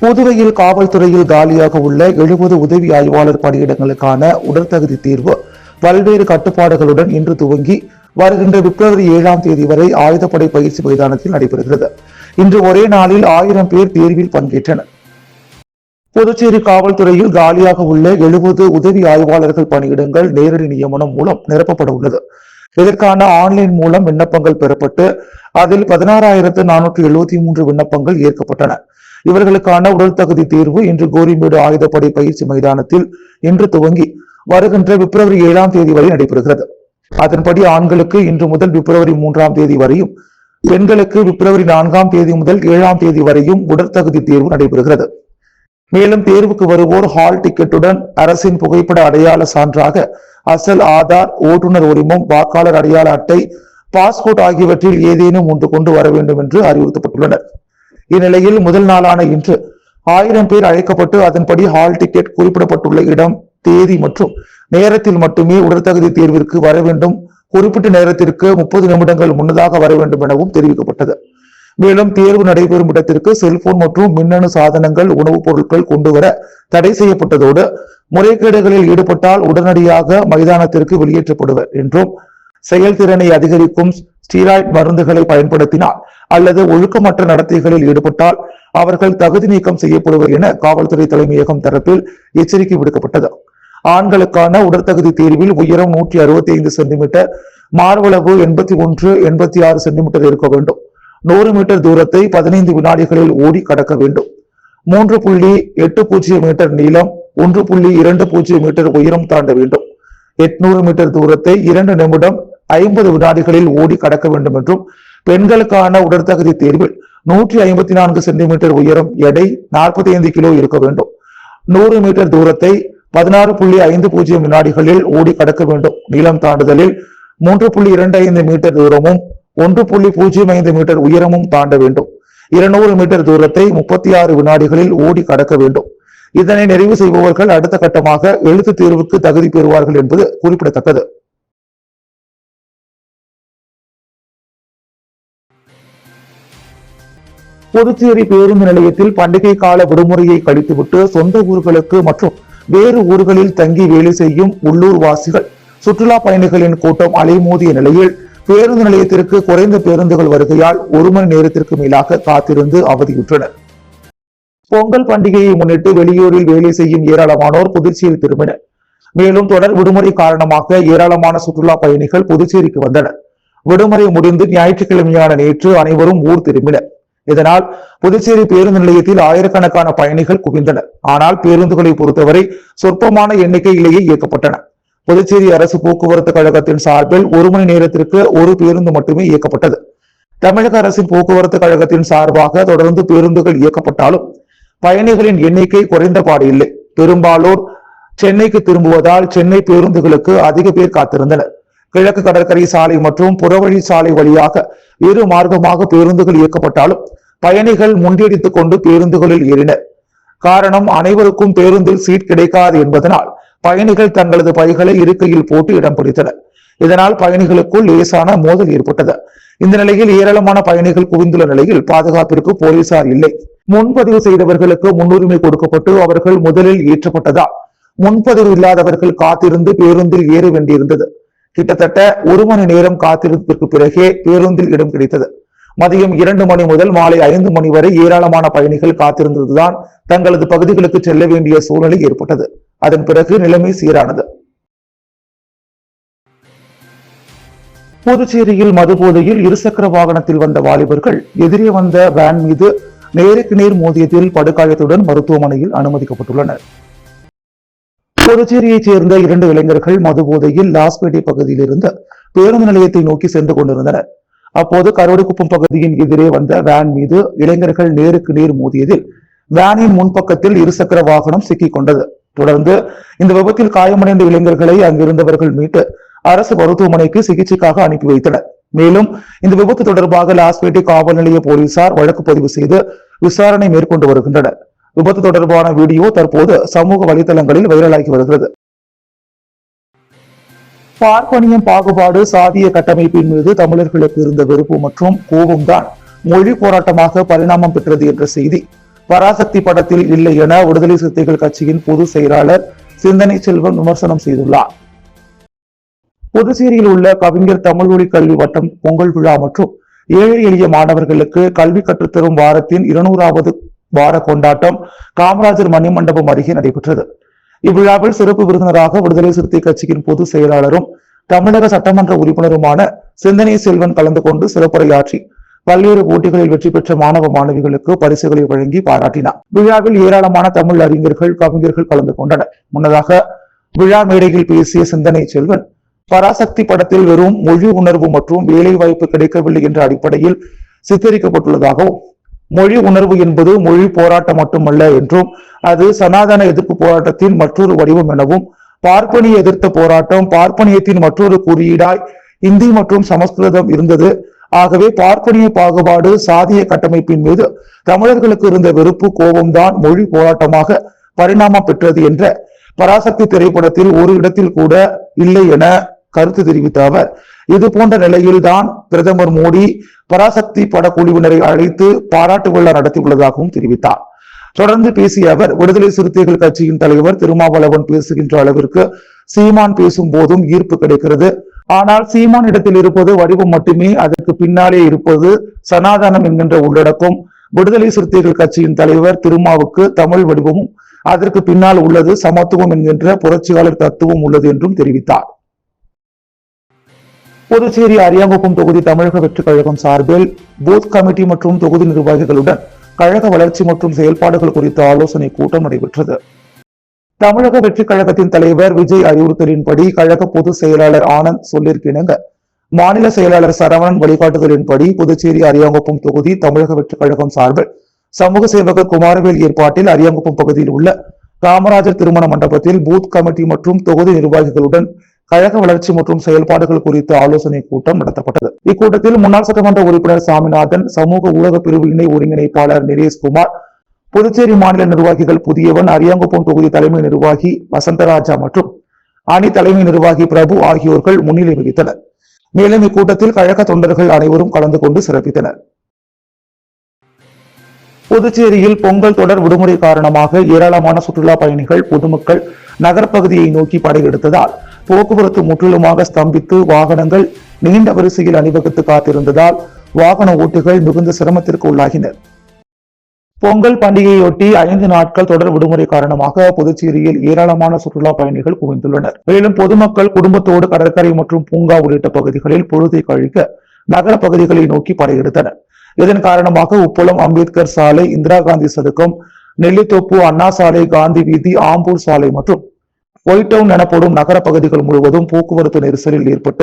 புதுவையில் காவல்துறையில் காலியாக உள்ள 70 உதவி ஆய்வாளர் பணியிடங்களுக்கான உடற்தகுதி தேர்வு பல்வேறு கட்டுப்பாடுகளுடன் இன்று துவங்கி வருகின்ற பிப்ரவரி 7ஆம் தேதி வரை ஆயுதப்படை பயிற்சி மைதானத்தில் நடைபெறுகிறது. இன்று ஒரே நாளில் 1000 பேர் தேர்வில் பங்கேற்றனர். புதுச்சேரி காவல்துறையில் காலியாக உள்ள 70 உதவி ஆய்வாளர்கள் பணியிடங்கள் நேரடி நியமனம் மூலம் நிரப்பப்பட உள்ளது. இதற்கான ஆன்லைன் மூலம் விண்ணப்பங்கள் பெறப்பட்டு அதில் 16,473 விண்ணப்பங்கள் ஏற்கப்பட்டன. இவர்களுக்கான உடல் தகுதி தேர்வு இன்று கோரிமேடு ஆயுதப்படை பயிற்சி மைதானத்தில் இன்று துவங்கி வருகின்ற பிப்ரவரி 7ஆம் தேதி வரை நடைபெறுகிறது. அதன்படி ஆண்களுக்கு இன்று முதல் பிப்ரவரி 3ஆம் தேதி வரையும், பெண்களுக்கு பிப்ரவரி 4ஆம் தேதி முதல் 7ஆம் தேதி வரையும் உடற்தகுதி தேர்வு நடைபெறுகிறது. மேலும் தேர்வுக்கு வருவோர் ஹால் டிக்கெட்டுடன் அரசின் புகைப்பட அடையாள சான்றாக அசல் ஆதார், ஓட்டுநர் உரிமம், வாக்காளர் அடையாள அட்டை, பாஸ்போர்ட் ஆகியவற்றில் ஏதேனும் ஒன்று கொண்டு வர வேண்டும் என்று அறிவுறுத்தப்பட்டுள்ளனர். இந்நிலையில் முதல் நாளான இன்று 1000 பேர் அழைக்கப்பட்டு அதன்படி ஹால் டிக்கெட், குறிப்பிடப்பட்டுள்ள இடம், தேதி மற்றும் நேரத்தில் மட்டுமே உடற்தகுதி தேர்விற்கு வர வேண்டும். குறிப்பிட்ட நேரத்திற்கு 30 நிமிடங்கள் முன்னதாக வர வேண்டும் எனவும் தெரிவிக்கப்பட்டது. மேலும் தேர்வு நடைபெறும் இடத்திற்கு செல்போன் மற்றும் மின்னணு சாதனங்கள், உணவுப் பொருட்கள் கொண்டு வர தடை செய்யப்பட்டதோடு முறைகேடுகளில் ஈடுபட்டால் உடனடியாக மைதானத்திற்கு வெளியேற்றப்படுவர் என்றும், செயல்திறனை அதிகரிக்கும் ஸ்டீராய்டு மருந்துகளை பயன்படுத்தினால் அல்லது ஒழுக்கமற்ற நடத்தைகளில் ஈடுபட்டால் அவர்கள் தகுதி நீக்கம் செய்யப்படுவர் என காவல்துறை தலைமையகம் தரப்பில் எச்சரிக்கை விடுக்கப்பட்டது. ஆண்களுக்கான உடற்தகுதி தேர்வில் உயரம் 165 சென்டிமீட்டர், மார்பளவு 81-86 சென்டிமீட்டர் இருக்க வேண்டும். 100 மீட்டர் தூரத்தை 15 வினாடிகளில் ஓடி கடக்க வேண்டும். 3.80 மீட்டர் நீளம், 1.20 மீட்டர் உயரம் தாண்ட வேண்டும். 800 மீட்டர் தூரத்தை 2 நிமிடம் 50 வினாடிகளில் ஓடி கடக்க வேண்டும் என்றும், பெண்களுக்கான உடற்தகுதி தேர்வில் 154 சென்டிமீட்டர் உயரம், எடை 45 கிலோ இருக்க வேண்டும். 100 மீட்டர் தூரத்தை 16.50 வினாடிகளில் ஓடி கடக்க வேண்டும். நீளம் தாண்டுதலில் 3.25 மீட்டர் தூரமும் 1.05 மீட்டர் உயரமும் தாண்ட வேண்டும். 200 மீட்டர் தூரத்தை 36 வினாடிகளில் ஓடி கடக்க வேண்டும். இதனை நிறைவு செய்பவர்கள் அடுத்த கட்டமாக எழுத்து தேர்வுக்கு தகுதி பெறுவார்கள் என்பது குறிப்பிடத்தக்கது. புதுச்சேரி பேருந்து நிலையத்தில் பண்டிகை கால விடுமுறையை கழித்துவிட்டு சொந்த ஊர்களுக்கு மற்றும் வேறு ஊர்களில் தங்கி வேலை செய்யும் உள்ளூர் வாசிகள், சுற்றுலா பயணிகளின் கூட்டம் அலைமோதிய நிலையில் பேருந்து நிலையத்திற்கு குறைந்த பேருந்துகள் வருகையால் 1 மணி நேரத்திற்கு மேலாக காத்திருந்து அவதியுற்றனர். பொங்கல் பண்டிகையை முன்னிட்டு வெளியூரில் வேலை செய்யும் ஏராளமானோர் புதுச்சேரி திரும்பினர். மேலும் தொடர் விடுமுறை காரணமாக ஏராளமான சுற்றுலா பயணிகள் புதுச்சேரிக்கு வந்தனர். விடுமுறை முடிந்து ஞாயிற்றுக்கிழமையான நேற்று அனைவரும் ஊர் திரும்பினர். இதனால் புதுச்சேரி பேருந்து நிலையத்தில் ஆயிரக்கணக்கான பயணிகள் குவிந்தனர். ஆனால் பேருந்துகளை பொறுத்தவரை சொற்பமான எண்ணிக்கையிலேயே இயக்கப்பட்டன. புதுச்சேரி அரசு போக்குவரத்து கழகத்தின் சார்பில் 1 மணி நேரத்திற்கு 1 பேருந்து மட்டுமே இயக்கப்பட்டது. தமிழக அரசின் போக்குவரத்து கழகத்தின் சார்பாக தொடர்ந்து பேருந்துகள் இயக்கப்பட்டாலும் பயணிகளின் எண்ணிக்கை குறைந்தபாடு இல்லை. பெரும்பாலோர் சென்னைக்கு திரும்புவதால் சென்னை பேருந்துகளுக்கு அதிக பேர் காத்திருந்தனர். கிழக்கு கடற்கரை சாலை மற்றும் புறவழி சாலை வழியாக இரு மார்க்கமாக பேருந்துகள் இயக்கப்பட்டாலும் பயணிகள் முண்டியடித்துக் கொண்டு பேருந்துகளில் ஏறினர். காரணம், அனைவருக்கும் பேருந்தில் சீட் கிடைக்காது என்பதனால் பயணிகள் தங்களது பைகளை இருக்கையில் போட்டு இடம் பிடித்தனர். இதனால் பயணிகளுக்குள் லேசான மோதல் ஏற்பட்டது. இந்த நிலையில் ஏராளமான பயணிகள் குவிந்துள்ள நிலையில் பாதுகாப்பிற்கு போலீசார் இல்லை. முன்பதிவு செய்தவர்களுக்கு முன்னுரிமை கொடுக்கப்பட்டு அவர்கள் முதலில் ஏற்றப்பட்டதால் முன்பதிவு இல்லாதவர்கள் காத்திருந்து பேருந்தில் ஏற வேண்டியிருந்தது. கிட்டத்தட்ட 1 மணி நேரம் காத்திருப்பதற்கு பிறகே பேருந்தில் இடம் கிடைத்தது. மதியம் 2 மணி முதல் மாலை 5 மணி வரை ஏராளமான பயணிகள் காத்திருந்ததுதான் தங்களது பகுதிகளுக்கு செல்ல வேண்டிய சூழ்நிலை ஏற்பட்டது. அதன் பிறகு நிலைமை சீரானது. புதுச்சேரியில் மதுபோதையில் இருசக்கர வாகனத்தில் வந்த வாலிபர்கள் எதிரே வந்த வேன் மீது நேருக்கு நேர் மோதியதில் படுகாயத்துடன் மருத்துவமனையில் அனுமதிக்கப்பட்டுள்ளனர். புதுச்சேரியைச் சேர்ந்த 2 இளைஞர்கள் மதுபோதையில் லாஸ்பேட்டை பகுதியில் இருந்து பேருந்து நிலையத்தை நோக்கி சென்று கொண்டிருந்தனர். அப்போது கரோடிக்குப்பம் பகுதியின் எதிரே வந்த வேன் மீது இளைஞர்கள் நேருக்கு நேர் மோதியதில் வேனின் முன்பக்கத்தில் இருசக்கர வாகனம் சிக்கிக் கொண்டது. தொடர்ந்து இந்த விபத்தில் காயமடைந்த இளைஞர்களை அங்கிருந்தவர்கள் மீட்டு அரசு மருத்துவமனைக்கு சிகிச்சைக்காக அனுப்பி வைத்தனர். மேலும் இந்த விபத்து தொடர்பாக லாஸ்பேட்டை காவல் நிலைய போலீசார் வழக்கு பதிவு செய்து விசாரணை மேற்கொண்டு வருகின்றனர். விபத்து தொடர்பான வீடியோ தற்போது சமூக வலைதளங்களில் வைரலாகி வருகிறது. பார்ப்பனியம் பாகுபாடு, சாதிய கட்டமைப்பின் மீது தமிழர்களுக்கு இருந்த வெறுப்பு மற்றும் கோபம்தான் மொழி போராட்டமாக பரிணாமம் பெற்றது என்ற செய்தி பராசக்தி படத்தில் இல்லை என விடுதலை சிறுத்தைகள் கட்சியின் பொதுச் செயலாளர் சிந்தனை செல்வன் விமர்சனம் செய்துள்ளார். புதுச்சேரியில் உள்ள கவிஞர் தமிழ்மொழி கல்வி வட்டம் பொங்கல் விழா மற்றும் ஏழை எளிய மாணவர்களுக்கு கல்வி கற்றுத்தரும் வாரத்தின் 200வது வார கொண்டாட்டம் காமராஜர் மணிமண்டபம் அருகே நடைபெற்றது. இவ்விழாவில் சிறப்பு விருந்தினராக விடுதலை சிறுத்தை கட்சியின் பொதுச் செயலாளரும் தமிழக சட்டமன்ற உறுப்பினருமான சிந்தனை செல்வன் கலந்து கொண்டு சிறப்புரையாற்றி பல்வேறு போட்டிகளில் வெற்றி பெற்ற மாணவ மாணவிகளுக்கு பரிசுகளை வழங்கி பாராட்டினார். விழாவில் ஏராளமான தமிழ் அறிஞர்கள், கவிஞர்கள் கலந்து கொண்டனர். முன்னதாக விழா மேடையில் பேசிய சிந்தனை செல்வன், பராசக்தி படத்தில் வெறும் மொழி உணர்வு மற்றும் வேலை வாய்ப்பு கிடைக்கவில்லை என்ற அடிப்படையில் சித்தரிக்கப்பட்டுள்ளதாகவும், மொழி உணர்வு என்பது மொழி போராட்டம் மட்டுமல்ல என்றும் அது சனாதன எதிர்ப்பு போராட்டத்தின் மற்றொரு வடிவம் எனவும், பார்ப்பனிய எதிர்த்த போராட்டம் பார்ப்பனியத்தின் மற்றொரு குறியீடாய் இந்தி மற்றும் சமஸ்கிருதம் இருந்தது. ஆகவே பார்ப்பனிய பாகுபாடு, சாதிய கட்டமைப்பின் மீது தமிழர்களுக்கு இருந்த வெறுப்பு, கோபம்தான் மொழி போராட்டமாக பரிணாமம் பெற்றது என்ற பராசக்தி திரைப்படத்தில் ஒரு இடத்தில் கூட இல்லை என கருத்து தெரிவித்த அவர், இது போன்ற நிலையில்தான் பிரதமர் மோடி பராசக்தி படக்குழுவினரை அழைத்து பாராட்டு விழா நடத்தியுள்ளதாகவும் தெரிவித்தார். தொடர்ந்து பேசிய அவர், விடுதலை சிறுத்தைகள் கட்சியின் தலைவர் திருமாவளவன் பேசுகின்ற அளவிற்கு சீமான் பேசும் போதும் ஈர்ப்பு கிடைக்கிறது. ஆனால் சீமான் இடத்தில் இருப்பது வடிவம் மட்டுமே, அதற்கு பின்னாலே இருப்பது சனாதனம் என்கின்ற உள்ளடக்கம். விடுதலை சிறுத்தைகள் கட்சியின் தலைவர் திருமாவுக்கு தமிழ் வடிவமும் அதற்கு பின்னால் உள்ளது சமத்துவம் என்கின்ற புரட்சியாளர் தத்துவம் உள்ளது என்றும் தெரிவித்தார். புதுச்சேரி அரியாங்குப்பம் தொகுதி தமிழக வெற்றிக் கழகம் சார்பில் பூத் கமிட்டி மற்றும் தொகுதி நிர்வாகிகளுடன் கழக வளர்ச்சி மற்றும் செயல்பாடுகள் குறித்த ஆலோசனை கூட்டம் நடைபெற்றது. தமிழக வெற்றிக் கழகத்தின் தலைவர் விஜய் அறிவுறுத்தலின்படி கழக பொதுச் செயலாளர் ஆனந்த் சொல்லிற்கிணங்க மாநில செயலாளர் சரவணன் வழிகாட்டுதலின்படி புதுச்சேரி அரியாங்குப்பம் தொகுதி தமிழக வெற்றிக் கழகம் சார்பில் சமூக சேவகர் குமாரவேல் ஏற்பாட்டில் அரியாங்குப்பம் பகுதியில் உள்ள காமராஜர் திருமண மண்டபத்தில் பூத் கமிட்டி மற்றும் தொகுதி நிர்வாகிகளுடன் கழக வளர்ச்சி மற்றும் செயல்பாடுகள் குறித்த ஆலோசனை கூட்டம் நடத்தப்பட்டது. இக்கூட்டத்தில் முன்னாள் சட்டமன்ற உறுப்பினர் சாமிநாதன், சமூக ஊடக பிரிவு இணை ஒருங்கிணைப்பாளர் நிரேஷ்குமார், புதுச்சேரி மாநில நிர்வாகிகள் புதியவன், அரியாங்குப்பம் தொகுதி தலைமை நிர்வாகி வசந்தராஜா மற்றும் அணி தலைமை நிர்வாகி பிரபு ஆகியோர்கள் முன்னிலை வகித்தனர். மேலும் இக்கூட்டத்தில் கழக தொண்டர்கள் அனைவரும் கலந்து கொண்டு சிறப்பித்தனர். புதுச்சேரியில் பொங்கல் தொடர் விடுமுறை காரணமாக ஏராளமான சுற்றுலா பயணிகள், பொதுமக்கள் நகர்ப்பகுதியை நோக்கி படையெடுத்ததால் போக்குவரத்து முற்றிலுமாக ஸ்தம்பித்து வாகனங்கள் நீண்ட வரிசையில் அணிவகுத்து காத்திருந்ததால் வாகன ஓட்டிகள் மிகுந்த சிரமத்திற்கு உள்ளாகினர். பொங்கல் பண்டிகையொட்டி 5 நாட்கள் தொடர் விடுமுறை காரணமாக புதுச்சேரியில் ஏராளமான சுற்றுலா பயணிகள் குவிந்துள்ளனர். மேலும் பொதுமக்கள் குடும்பத்தோடு கடற்கரை மற்றும் பூங்கா உள்ளிட்ட பகுதிகளில் பொழுதை கழிக்க நகர பகுதிகளை நோக்கி படையெடுத்தனர். இதன் காரணமாக உப்பளம், அம்பேத்கர் சாலை, இந்திரா காந்தி சதுக்கம், நெல்லித்தோப்பு, அண்ணா சாலை, காந்தி வீதி, ஆம்பூர் சாலை மற்றும் ஒயிட் டவுன் எனப்படும் நகர பகுதிகள் முழுவதும் போக்குவரத்து நெரிசலில் ஏற்பட்ட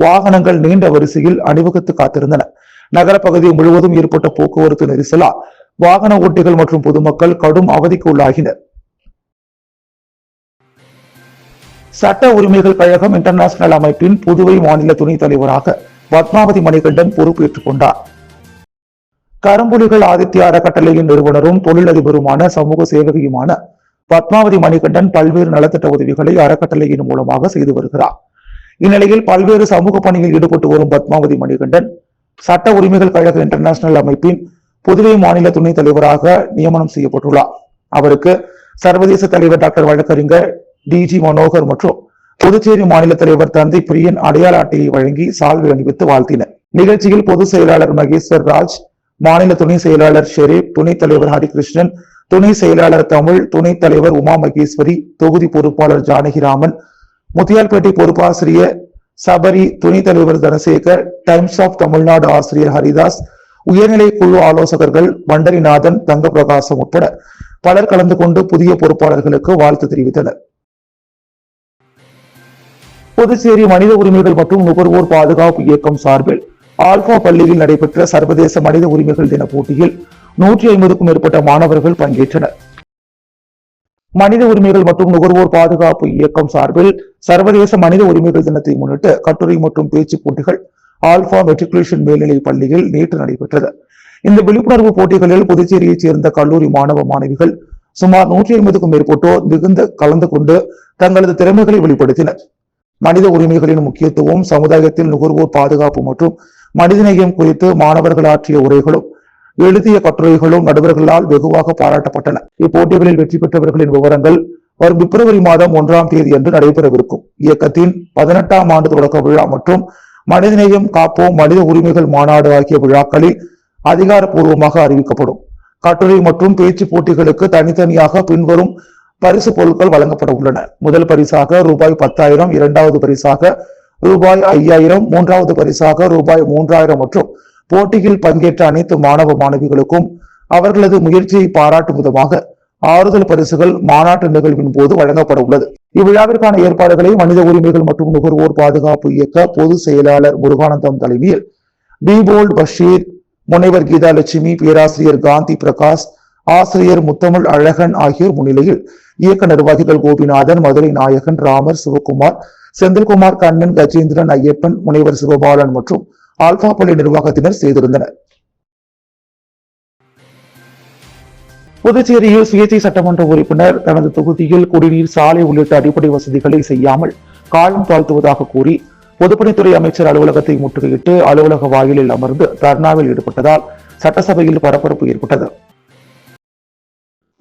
வாகனங்கள் நீண்ட வரிசையில் அணிவகுத்து காத்திருந்தன. நகர பகுதி முழுவதும் ஏற்பட்ட போக்குவரத்து நெரிசலால் வாகன ஓட்டிகள் மற்றும் பொதுமக்கள் கடும் அவதிக்கு உள்ளாகினர். சட்ட உரிமைகள் கழகம் இன்டர்நேஷனல் அமைப்பின் புதுவை மாநில துணைத் தலைவராக பத்மாவதி மணிகண்டன் பொறுப்பேற்றுக் கொண்டார். கரும்புலிகள் ஆதித்ய அறக்கட்டளையின் நிறுவனரும் தொழிலதிபருமான சமூக சேவகியுமான பத்மாவதி மணிகண்டன் பல்வேறு நலத்திட்ட உதவிகளை அறக்கட்டளையின் மூலமாக செய்து வருகிறார். இந்நிலையில் பல்வேறு சமூக பணியில் ஈடுபட்டு வரும் பத்மாவதி மணிகண்டன் சட்ட உரிமைகள் கழக இன்டர்நேஷனல் அமைப்பின் புதுவை மாநில துணைத் தலைவராக நியமனம் செய்யப்பட்டுள்ளார். அவருக்கு சர்வதேச தலைவர் டாக்டர் வழக்கறிஞர் DG மனோகர் மற்றும் புதுச்சேரி மாநில தலைவர் தந்தை பிரியன் அடையாள அட்டையை வழங்கி சால்வை அணிவித்து வாழ்த்தினர். நிகழ்ச்சியில் பொதுச் செயலாளர் மகேஸ்வர் ராஜ், மாநில துணை செயலாளர் ஷெரீப், துணைத் தலைவர் ஹரிகிருஷ்ணன், துணை செயலாளர் தமிழ், துணைத் தலைவர் உமா மகேஸ்வரி, தொகுதி பொறுப்பாளர் ஜானகிராமன், முத்தியால்பேட்டை பொறுப்பாசிரியர் சபரி, துணைத் தலைவர் தனசேகர், டைம்ஸ் ஆஃப் தமிழ்நாடு ஆசிரியர் ஹரிதாஸ், உயர்நிலை குழு ஆலோசகர்கள் வண்டரிநாதன், தங்க பிரகாசம் உட்பட பலர் கலந்து கொண்டு புதிய பொறுப்பாளர்களுக்கு வாழ்த்து தெரிவித்தனர். புதுச்சேரி மனித உரிமைகள் மற்றும் நுகர்வோர் பாதுகாப்பு இயக்கம் சார்பில் ஆல்பா பள்ளியில் நடைபெற்ற சர்வதேச மனித உரிமைகள் தின போட்டியில் 150க்கும் மேற்பட்ட மாணவர்கள் பங்கேற்றனர். மனித உரிமைகள் மற்றும் நுகர்வோர் பாதுகாப்பு இயக்கம் சார்பில் சர்வதேச மனித உரிமைகள் தினத்தை முன்னிட்டு கட்டுரை மற்றும் பேச்சு போட்டிகள் ஆல்பா மெட்ரிகுலேஷன் மேல்நிலை பள்ளியில் நேற்று நடைபெற்றது. இந்த விழிப்புணர்வு போட்டிகளில் புதுச்சேரியைச் சேர்ந்த கல்லூரி மாணவ மாணவிகள் சுமார் 150க்கும் மேற்பட்டோர் மிகுந்த கலந்து கொண்டு தங்களது திறமைகளை வெளிப்படுத்தினர். மனித உரிமைகளின் முக்கியத்துவம், சமுதாயத்தில் நுகர்வோர் பாதுகாப்பு மற்றும் மனிதநேயம் குறித்து மாணவர்கள் ஆற்றிய உரைகளும் எழுதிய கட்டுரைகளும் நடுவர்களால் வெகுவாக பாராட்டப்பட்டன. இப்போட்டிகளில் வெற்றி பெற்றவர்களின் விவரங்கள் வரும் பிப்ரவரி மாதம் 1ஆம் தேதி அன்று நடைபெறவிருக்கும் இயக்கத்தின் 18ஆம் ஆண்டு தொடக்க விழா மற்றும் மனிதநேயம் காப்போம் மனித உரிமைகள் மாநாடு ஆகிய விழாக்களில் அதிகாரப்பூர்வமாக அறிவிக்கப்படும். கட்டுரை மற்றும் பேச்சு போட்டிகளுக்கு தனித்தனியாக பின்வரும் பரிசு பொருட்கள் வழங்கப்பட உள்ளன. முதல் பரிசாக ரூபாய் 10,000, இரண்டாவது பரிசாக ரூபாய் 5,000, மூன்றாவது பரிசாக ரூபாய் 3,000 மற்றும் போட்டியில் பங்கேற்ற அனைத்து மாணவ மாணவிகளுக்கும் அவர்களது முயற்சியை பாராட்டும் விதமாக ஆறுதல் பரிசுகள் மாநாட்டு நிகழ்வின் போது வழங்கப்பட உள்ளது. இவ்விழாவிற்கான ஏற்பாடுகளை மனித உரிமைகள் மற்றும் நுகர்வோர் பாதுகாப்பு இயக்க பொதுச் செயலாளர் முருகானந்தம் தலைமையில் பீபோல் பஷீர், முனைவர் கீதாலட்சுமி, பேராசிரியர் காந்தி பிரகாஷ், ஆசிரியர் முத்தமிழ் அழகன் ஆகியோர் முன்னிலையில் இயக்க நிர்வாகிகள் கோபிநாதன், மதுரை நாயகன், ராமர், சிவகுமார், செந்தில்குமார், கண்ணன், கஜேந்திரன், ஐயப்பன், முனைவர் சிவபாலன் மற்றும் ஆல்பா பள்ளி நிர்வாகத்தினர் செய்திருந்தனர். புதுச்சேரியில் சுயேட்சை சட்டமன்ற உறுப்பினர் தனது தொகுதியில் குடிநீர், சாலை உள்ளிட்ட அடிப்படை வசதிகளை செய்யாமல் காலம் தாழ்த்துவதாக கூறி பொதுப்பணித்துறை அமைச்சர் அலுவலகத்தை முற்றுகையிட்டு அலுவலக வாயிலில் அமர்ந்து தர்ணாவில் ஈடுபட்டதால் சட்டசபையில் பரபரப்பு ஏற்பட்டது.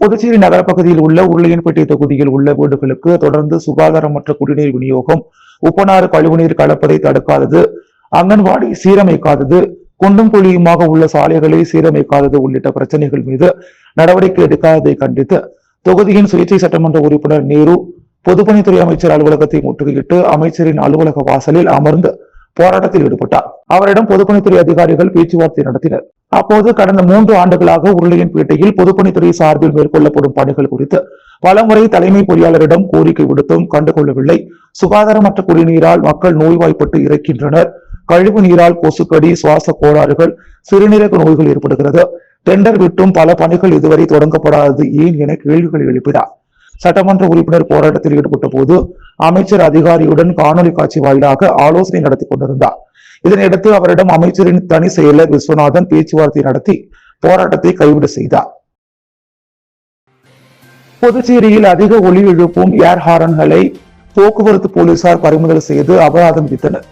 புதுச்சேரி நகர பகுதியில் உள்ள உருளையன்பேட்டை தொகுதியில் உள்ள வீடுகளுக்கு தொடர்ந்து சுகாதாரமற்ற குடிநீர் விநியோகம், உப்பனாறு கழிவுநீர் கலப்பதை தடுக்காதது, அங்கன்வாடி சீரமைக்காதது, குண்டும் குழியுமாக உள்ள சாலைகளை சீரமைக்காதது உள்ளிட்ட பிரச்சனைகள் மீது நடவடிக்கை எடுக்காததை கண்டித்து தொகுதியின் சுயேட்சை சட்டமன்ற உறுப்பினர் நேரு பொதுப்பணித்துறை அமைச்சர் அலுவலகத்தை முற்றுகையிட்டு அமைச்சரின் அலுவலக வாசலில் அமர்ந்து போராட்டத்தில் ஈடுபட்டார். அவரிடம் பொதுப்பணித்துறை அதிகாரிகள் பேச்சுவார்த்தை நடத்தினர். அப்போது கடந்த 3 ஆண்டுகளாக உருளையன்பேட்டையில் பொதுப்பணித்துறை சார்பில் மேற்கொள்ளப்படும் பணிகள் குறித்து பலமுறை தலைமை பொறியாளரிடம் கோரிக்கை விடுத்தும் கண்டுகொள்ளவில்லை. சுகாதாரமற்ற குடிநீரால் மக்கள் நோய்வாய்ப்பட்டு இறக்கின்றனர். கழிவு நீரால் கொசுக்கடி, சுவாச கோளாறுகள், சிறுநீரக நோய்கள் ஏற்படுகிறது. டெண்டர் விட்டும் பல பணிகள் இதுவரை தொடங்கப்படாதது ஏன் என கேள்விகள் எழுப்பினார். சட்டமன்ற உறுப்பினர் போராட்டத்தில் ஈடுபட்ட போது அமைச்சர் அதிகாரியுடன் காணொலி காட்சி வாயிலாக ஆலோசனை நடத்தி கொண்டிருந்தார். இதனையடுத்து அவரிடம் அமைச்சரின் தனி செயலர் விஸ்வநாதன் பேச்சுவார்த்தை நடத்தி போராட்டத்தை கைவிட செய்தார். புதுச்சேரியில் அதிக ஒலி எழுப்பும் ஏர் ஹாரன்களை போக்குவரத்து போலீசார் பறிமுதல் செய்து அபராதம் விதித்தனர்.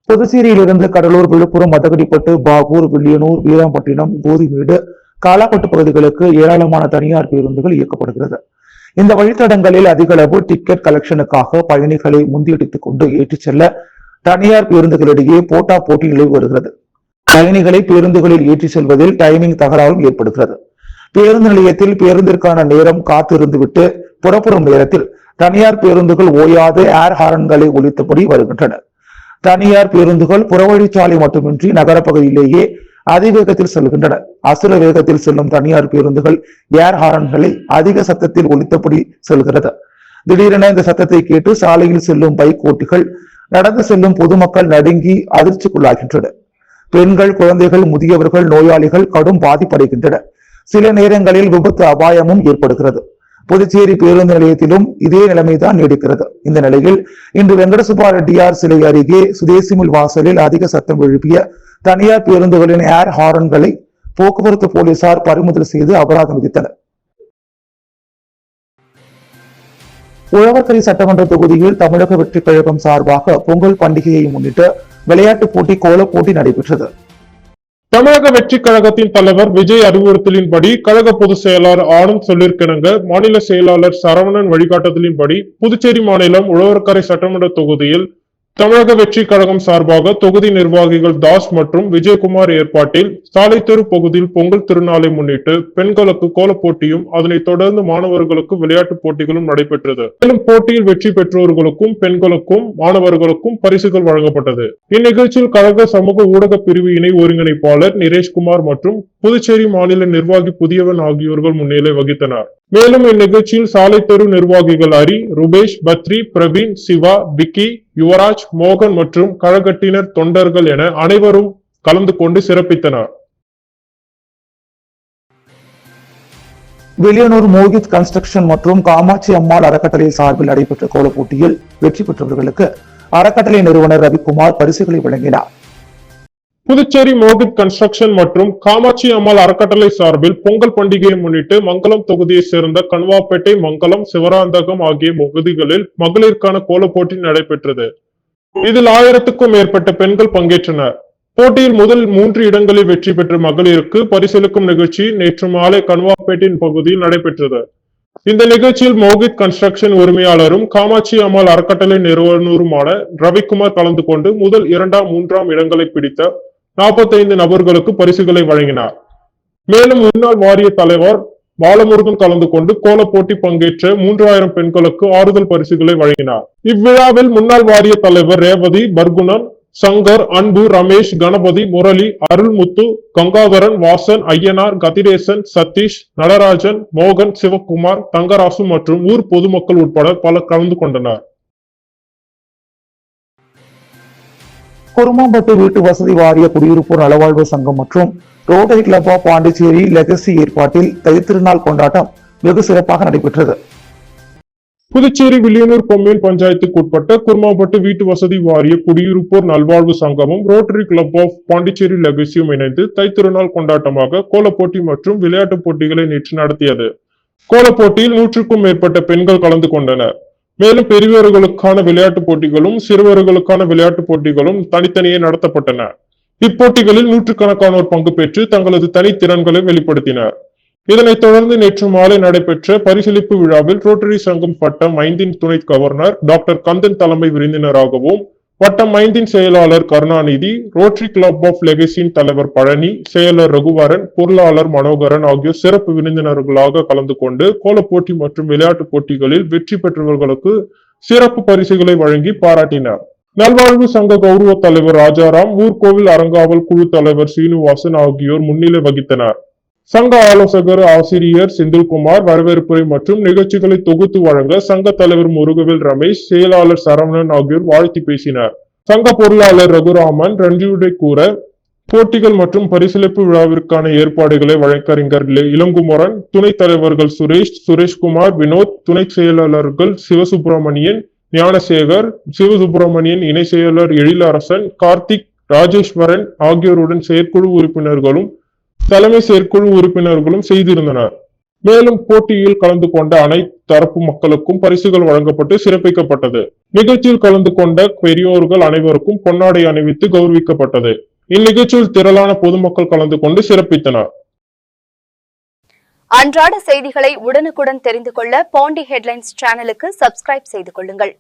புதுச்சேரியிலிருந்து கடலூர், விழுப்புரம், மதகடிப்பட்டு, பாகூர், வில்லியனூர், வீராம்பட்டினம், கோதிமேடு, காலாப்பட்டு பகுதிகளுக்கு ஏராளமான தனியார் பேருந்துகள் இயக்கப்படுகிறது. இந்த வழித்தடங்களில் அதிக அளவு டிக்கெட் கலெக்ஷனுக்காக பயணிகளை முந்தியடித்துக் கொண்டு ஏற்றிச் செல்ல தனியார் பேருந்துகளிடையே போட்டா போட்டி நிலவி வருகிறது. பயணிகளை பேருந்துகளில் ஏற்றிச் செல்வதில் டைமிங் தகராறும் ஏற்படுகிறது. பேருந்து நிலையத்தில் பேருந்திற்கான நேரம் காத்திருந்துவிட்டு புறப்படும் நேரத்தில் தனியார் பேருந்துகள் ஓயாது ஏர் ஹாரன்களை ஒலித்தபடி வருகின்றன. தனியார் பேருந்துகள் புறவழிச்சாலை மட்டுமின்றி நகர பகுதியிலேயே அதிவேகத்தில் செல்கின்றன. அசுர வேகத்தில் செல்லும் தனியார் பேருந்துகள் ஏர் ஹாரன்களை அதிக சத்தத்தில் ஒலித்தபடி செல்கிறது. திடீரென இந்த சத்தத்தை கேட்டு சாலையில் செல்லும் பைக் ஓட்டிகள், நடந்து செல்லும் பொதுமக்கள் நடுங்கி அதிர்ச்சிக்குள்ளாகின்றனர். பெண்கள், குழந்தைகள், முதியவர்கள், நோயாளிகள் கடும் பாதிப்படைகின்றனர். சில நேரங்களில் விபத்து அபாயமும் ஏற்படுகிறது. புதுச்சேரி பேருந்து நிலையத்திலும் இதே நிலைமைதான் நீடிக்கிறது. இந்த நிலையில் இன்று வெங்கடசுப்பா ரெட்டியார் சிலை அருகே சுதேசிமில் வாசலில் அதிக சத்தம் எழுப்பிய தனியார் பேருந்துகளின் ஏர் ஹாரன்களை போக்குவரத்து போலீசார் பறிமுதல் செய்து அபராதம் விதித்தனர். உழவர்கரை சட்டமன்ற தொகுதியில் தமிழக வெற்றி கழகம் சார்பாக பொங்கல் பண்டிகையை முன்னிட்டு விளையாட்டுப் போட்டி, கோலப் போட்டி நடைபெற்றது. தமிழக வெற்றி கழகத்தின் தலைவர் விஜய் அறிவுறுத்தலின்படி கழக பொதுச் செயலாளர் ஆனந்த் சொல்லிற்கிணங்க மாநில செயலாளர் சரவணன் வழிகாட்டுதலின்படி புதுச்சேரி மாநிலம் உழவர்கரை சட்டமன்ற தொகுதியில் தமிழக வெற்றி கழகம் சார்பாக தொகுதி நிர்வாகிகள் தாஸ் மற்றும் விஜயகுமார் ஏற்பாட்டில் சாலைத்தெரு பகுதியில் பொங்கல் திருநாளை முன்னிட்டு பெண்களுக்கு கோலப் போட்டியும் அதனைத் தொடர்ந்து மாணவர்களுக்கு விளையாட்டுப் போட்டிகளும் நடைபெற்றது. மேலும் போட்டியில் வெற்றி பெற்றோர்களுக்கும் பெண்களுக்கும் மாணவர்களுக்கும் பரிசுகள் வழங்கப்பட்டது. இந்நிகழ்ச்சியில் கழக சமூக ஊடக பிரிவு இணை ஒருங்கிணைப்பாளர் நிரேஷ்குமார் மற்றும் புதுச்சேரி மாநில நிர்வாகி புதியவன் ஆகியோர்கள் முன்னிலை வகித்தனர். மேலும் இந்நிகழ்ச்சியில் சாலைத்தெரு நிர்வாகிகள் ஹரி, ருபேஷ், பத்ரி, பிரவீன், சிவா, விக்கி, யுவராஜ், மோகன் மற்றும் கழகத்தினர், தொண்டர்கள் என அனைவரும் கலந்து கொண்டு சிறப்பித்தனர். வில்லியனூர் மோகித் கன்ஸ்ட்ரக்ஷன் மற்றும் காமாட்சி அம்மாள் அறக்கட்டளை சார்பில் நடைபெற்ற கோலப் போட்டியில் வெற்றி பெற்றவர்களுக்கு அறக்கட்டளை நிறுவனர் ரவிக்குமார் பரிசுகளை வழங்கினார். புதுச்சேரி மோகித் கன்ஸ்ட்ரக்ஷன் மற்றும் காமாட்சி அம்மாள் அறக்கட்டளை சார்பில் பொங்கல் பண்டிகையை முன்னிட்டு மங்கலம் தொகுதியை சேர்ந்த கன்வாப்பேட்டை, மங்கலம், சிவராந்தகம் ஆகிய பகுதிகளில் மகளிருக்கான கோலப் போட்டி நடைபெற்றது. இதில் 1000க்கும் மேற்பட்ட பெண்கள் பங்கேற்றனர். போட்டியில் முதல் 3 இடங்களில் வெற்றி பெற்ற மகளிருக்கு பரிசளிக்கும் நிகழ்ச்சி நேற்று மாலை கன்வாப்பேட்டின் பகுதியில் நடைபெற்றது. இந்த நிகழ்ச்சியில் மோகித் கன்ஸ்ட்ரக்ஷன் உரிமையாளரும் காமாட்சி அம்மாள் அறக்கட்டளை நிறுவனருமான ரவிக்குமார் கலந்து கொண்டு முதல் 2ஆம் 3ஆம் இடங்களை பிடித்த 45 நபர்களுக்கு பரிசுகளை வழங்கினார். மேலும் முன்னாள் வாரிய தலைவர் பாலமுருகன் கலந்து கொண்டு கோல போட்டி பங்கேற்ற 3000 பெண்களுக்கு ஆறுதல் பரிசுகளை வழங்கினார். இவ்விழாவில் முன்னாள் வாரிய தலைவர் ரேவதி, பர்குணன், சங்கர், அன்பு, ரமேஷ், கணபதி, முரளி, அருள்முத்து, கங்காதரன், வாசன், ஐயனார், கதிரேசன், சதீஷ், நடராஜன், மோகன், சிவகுமார், தங்கராசு மற்றும் ஊர் பொதுமக்கள் உட்பட பலர் கலந்து கொண்டனர். குருமாம்பட்டு வீட்டு வசதி வாரிய குடியிருப்போர் நலவாழ்வு சங்கம் மற்றும் Rotary Club of Pondicherry Legacy ஏற்பாட்டில் தைத்திருநாள் கொண்டாட்டம் வெகு சிறப்பாக நடைபெற்றது. புதுச்சேரி வில்லியனூர் கொம்யூன் பஞ்சாயத்துக்கு உட்பட்ட குருமாம்பட்டு வீட்டு வசதி வாரிய குடியிருப்போர் நல்வாழ்வு சங்கமும் ரோட்டரி கிளப் ஆஃப் பாண்டிச்சேரி லெகசியும் இணைந்து தைத்திருநாள் கொண்டாட்டமாக கோலப்போட்டி மற்றும் விளையாட்டுப் போட்டிகளை நேற்று நடத்தியது. கோலப்போட்டியில் 100க்கும் மேற்பட்ட பெண்கள் கலந்து கொண்டனர். மேலும் பெரியவர்களுக்கான விளையாட்டுப் போட்டிகளும் சிறுவர்களுக்கான விளையாட்டுப் போட்டிகளும் தனித்தனியே நடத்தப்பட்டன. இப்போட்டிகளில் 100கணக்கானோர் பங்கு பெற்று தங்களது தனித்திறன்களை வெளிப்படுத்தினர். இதனைத் தொடர்ந்து நேற்று மாலை நடைபெற்ற பரிசளிப்பு விழாவில் ரோட்டரி சங்கம் வட்டம் 5 துணை கவர்னர் டாக்டர் கந்தன் தலைமை விருந்தினராகவும், வட்டம் 5 செயலாளர் கருணாநிதி, ரோட்டரி கிளப் ஆஃப் லெகசியின் தலைவர் பழனி, செயலர் ரகுவரன், பொருளாளர் மனோகரன் ஆகியோர் சிறப்பு விருந்தினர்களாக கலந்து கொண்டு கோலப்போட்டி மற்றும் விளையாட்டுப் போட்டிகளில் வெற்றி பெற்றவர்களுக்கு சிறப்பு பரிசுகளை வழங்கி பாராட்டினர். நல்வாழ்வு சங்க கௌரவ தலைவர் ராஜாராம், ஊர்கோவில் அறங்காவல் குழு தலைவர் சீனிவாசன் ஆகியோர் முன்னிலை வகித்தனர். சங்க ஆலோசகர் ஆசிரியர் செந்தில்குமார் வரவேற்புரை மற்றும் நிகழ்ச்சிகளை தொகுத்து வழங்க சங்க தலைவர் முருகவேல் ரமேஷ், செயலாளர் சரவணன் ஆகியோர் வாழ்த்தி பேசினர். சங்க பொருளாளர் ரகுராமன் நன்றியுரை கூற, போட்டிகள் மற்றும் பரிசளிப்பு விழாவிற்கான ஏற்பாடுகளை வழக்கறிஞர் இளங்குமரன், துணைத் தலைவர்கள் சுரேஷ்குமார், வினோத், துணை செயலாளர்கள் சிவசுப்பிரமணியன், ஞானசேகர், சிவசுப்பிரமணியன், இணை செயலர் எழிலரசன், கார்த்திக், ராஜேஸ்வரன் ஆகியோருடன் செயற்குழு உறுப்பினர்களும் தலைமை செயற்குழு உறுப்பினர்களும் செய்திருந்தனர். மேலும் போட்டியில் கலந்து கொண்ட அனைத்து தரப்பு மக்களுக்கும் பரிசுகள் வழங்கப்பட்டு சிறப்பிக்கப்பட்டது. நிகழ்ச்சியில் கலந்து கொண்ட பெரியோர்கள் அனைவருக்கும் பொன்னாடை அணிவித்து கௌரவிக்கப்பட்டது. இந்நிகழ்ச்சியில் திரளான பொதுமக்கள் கலந்து கொண்டு சிறப்பித்தனர். அன்றாட செய்திகளை உடனுக்குடன் தெரிந்து கொள்ள பாண்டி ஹெட்லைன்ஸ் சேனலுக்கு சப்ஸ்கிரைப் செய்து கொள்ளுங்கள்.